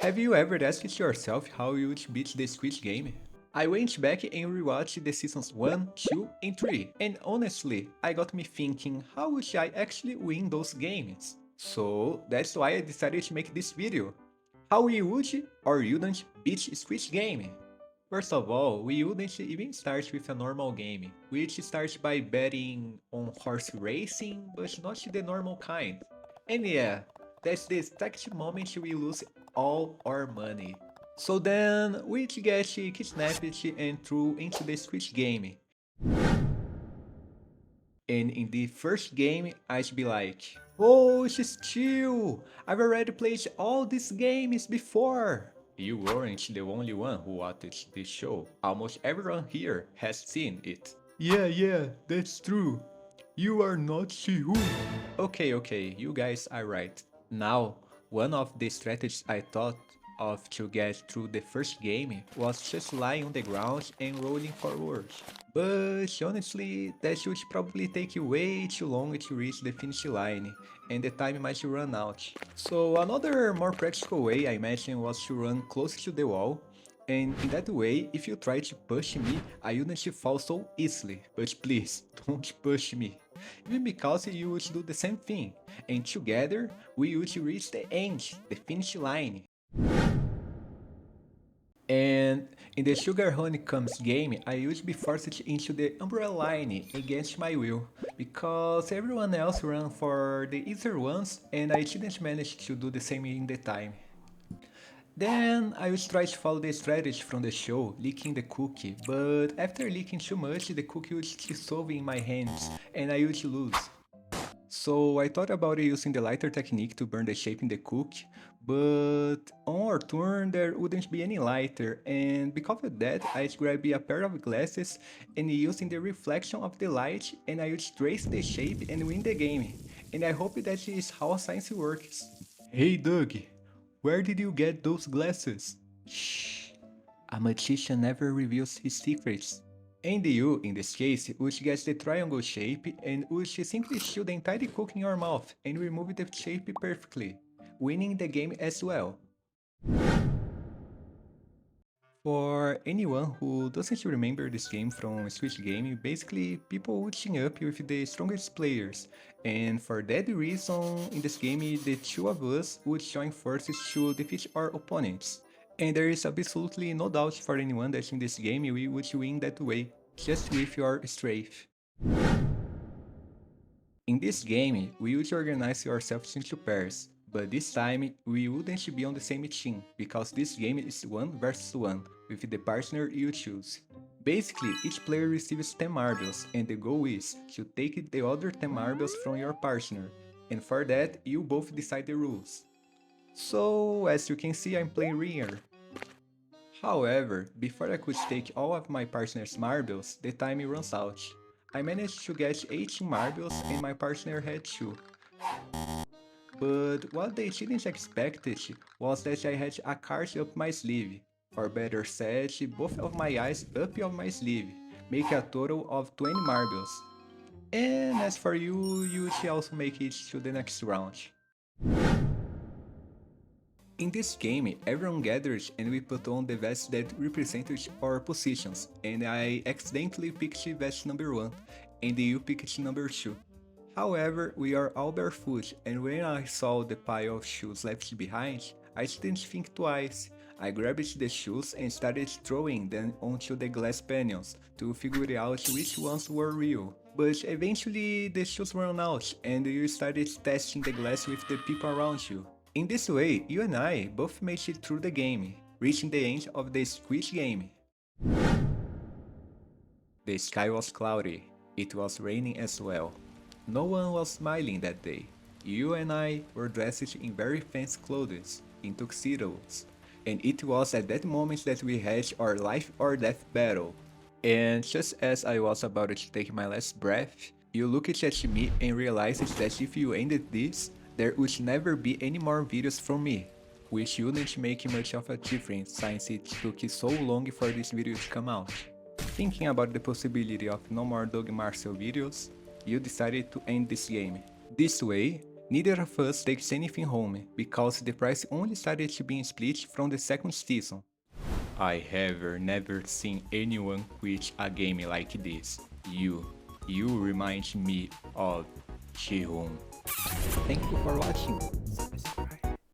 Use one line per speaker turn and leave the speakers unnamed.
Have you ever asked yourself how you would beat the Squid Game? I went back and rewatched the seasons 1, 2, and 3, and honestly, I got me thinking how would I actually win those games? So that's why I decided to make this video. How we would or wouldn't beat Squid Game? First of all, we wouldn't even start with a normal game. We'd start by betting on horse racing, but not the normal kind. And yeah, that's the exact moment we lose all our money. So then, we'd get kidnapped and thrown into the Squid Game. And in the first game, I'd be like, oh, she's chill! I've already played all these games before! You weren't the only one who watched this show. Almost everyone here has seen it. Yeah, that's true. You are not Shihu. Okay, you guys are right. Now, one of the strategies I thought of to get through the first game was just lying on the ground and rolling forward. But honestly, that should probably take way too long to reach the finish line, and the time might run out. So another more practical way I imagined was to run close to the wall, and in that way, if you try to push me, I wouldn't fall so easily. But please, don't push me. Even because you would do the same thing, and together, we would reach the end, the finish line. And in the Sugar Honeycombs game, I would be forced into the Umbrella line against my will, because everyone else ran for the easier ones and I didn't manage to do the same in the time. Then I would try to follow the strategy from the show, licking the cookie, but after licking too much, the cookie would dissolve in my hands and I would lose. So I thought about using the lighter technique to burn the shape in the cookie, but on our turn there wouldn't be any lighter, and because of that I'd grab a pair of glasses and using the reflection of the light and I would trace the shape and win the game. And I hope that is how science works. Hey Doug, where did you get those glasses? Shh, a magician never reveals his secrets. And you, in this case, would get the triangle shape and would simply shove the entire cook in your mouth and remove the shape perfectly, winning the game as well. For anyone who doesn't remember this game from Switch Game, basically people would team up with the strongest players, and for that reason, in this game the two of us would join forces to defeat our opponents. And there is absolutely no doubt for anyone that in this game we would win that way, just with your strength. In this game, we would organize ourselves into pairs, but this time we wouldn't be on the same team, because this game is 1 versus 1, with the partner you choose. Basically, each player receives 10 marbles, and the goal is to take the other 10 marbles from your partner, and for that, you both decide the rules. So, as you can see, I'm playing Ringer. However, before I could take all of my partner's marbles, the time runs out. I managed to get 18 marbles and my partner had 2. But what they didn't expect it was that I had a card up my sleeve. Or better said, both of my eyes up of my sleeve, make a total of 20 marbles. And as for you, you should also make it to the next round. In this game, everyone gathers and we put on the vests that represented our positions, and I accidentally picked vest number 1, and you picked number 2. However, we are all barefoot, and when I saw the pile of shoes left behind, I didn't think twice. I grabbed the shoes and started throwing them onto the glass panels to figure out which ones were real. But eventually the shoes ran out and you started testing the glass with the people around you. In this way, you and I both made it through the game, reaching the end of the Squid Game. The sky was cloudy. It was raining as well. No one was smiling that day. You and I were dressed in very fancy clothes, in tuxedos, and it was at that moment that we had our life or death battle. And just as I was about to take my last breath, you looked at me and realized that if you ended this, there would never be any more videos from me, which wouldn't make much of a difference since it took so long for this video to come out. Thinking about the possibility of no more Doug Marcel videos, you decided to end this game. This way, Neither of us takes anything home, because the price only started to be split from the second season. I have never seen anyone quit a game like this. You remind me of Shihun. Thank you for watching.